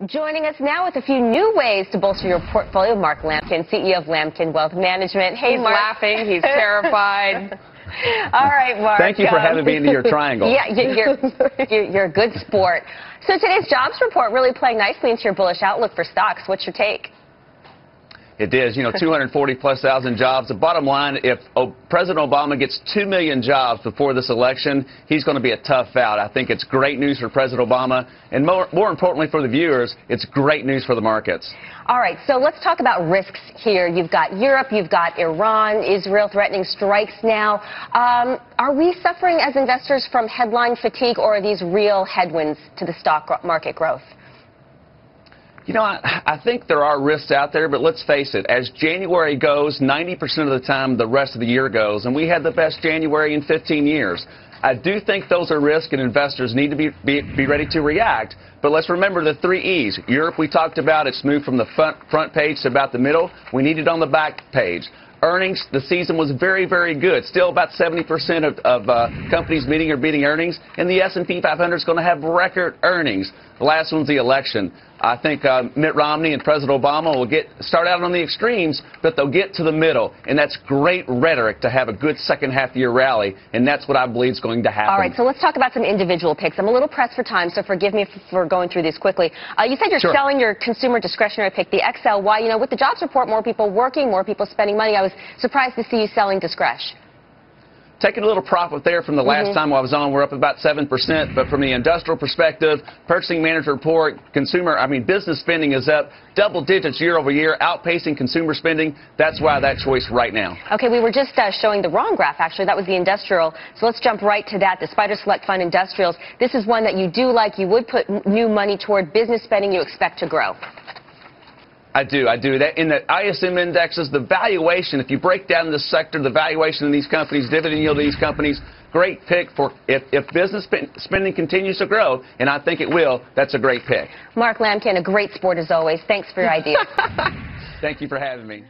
Joining us now with a few new ways to bolster your portfolio, Mark Lamkin, CEO of Lamkin Wealth Management. Hey, He's Mark. laughing. He's terrified. All right, Mark. Thank you for having me into your triangle. Yeah, you're a good sport. So today's jobs report really playing nicely into your bullish outlook for stocks. What's your take? It is, 240+ thousand jobs. The bottom line, if President Obama gets 2 million jobs before this election, he's going to be a tough out. I think it's great news for President Obama, and more importantly for the viewers, it's great news for the markets. All right, so let's talk about risks here. You've got Europe, you've got Iran, Israel threatening strikes now. Are we suffering as investors from headline fatigue, or are these real headwinds to the stock market growth? I think there are risks out there, but let's face it, as January goes, 90% of the time the rest of the year goes, and we had the best January in 15 years. I do think those are risks, and investors need to be ready to react. But let's remember the 3 E's. Europe, we talked about, it's moved from the front page to about the middle. We need it on the back page. Earnings, the season was very, very good. Still about 70% of companies meeting or beating earnings, and the S&P 500 is going to have record earnings. The last one's the election. I think Mitt Romney and President Obama will start out on the extremes, but they'll get to the middle, and that's great rhetoric to have a good second half year rally, and that's what I believe is going to happen. All right, so let's talk about some individual picks. I'm a little pressed for time, so forgive me for going through these quickly. You said you're selling your consumer discretionary pick, the XLY. With the jobs report, more people working, more people spending money. I was surprised to see you selling discretion. Taking a little profit there from the last time I was on, we're up about 7%, but from the industrial perspective, purchasing manager report, business spending is up double digits year over year, outpacing consumer spending. That's why that choice right now. Okay, we were just showing the wrong graph, actually. That was the industrial. So let's jump right to that. The Spider Select Fund Industrials. This is one that you do like. You would put new money toward business spending you expect to grow. I do. That in the ISM indexes, the valuation, if you break down this sector, the valuation of these companies, dividend yield of these companies, great pick for if business spending continues to grow, and I think it will, that's a great pick. Mark Lamkin, a great sport as always. Thanks for your ideas. Thank you for having me.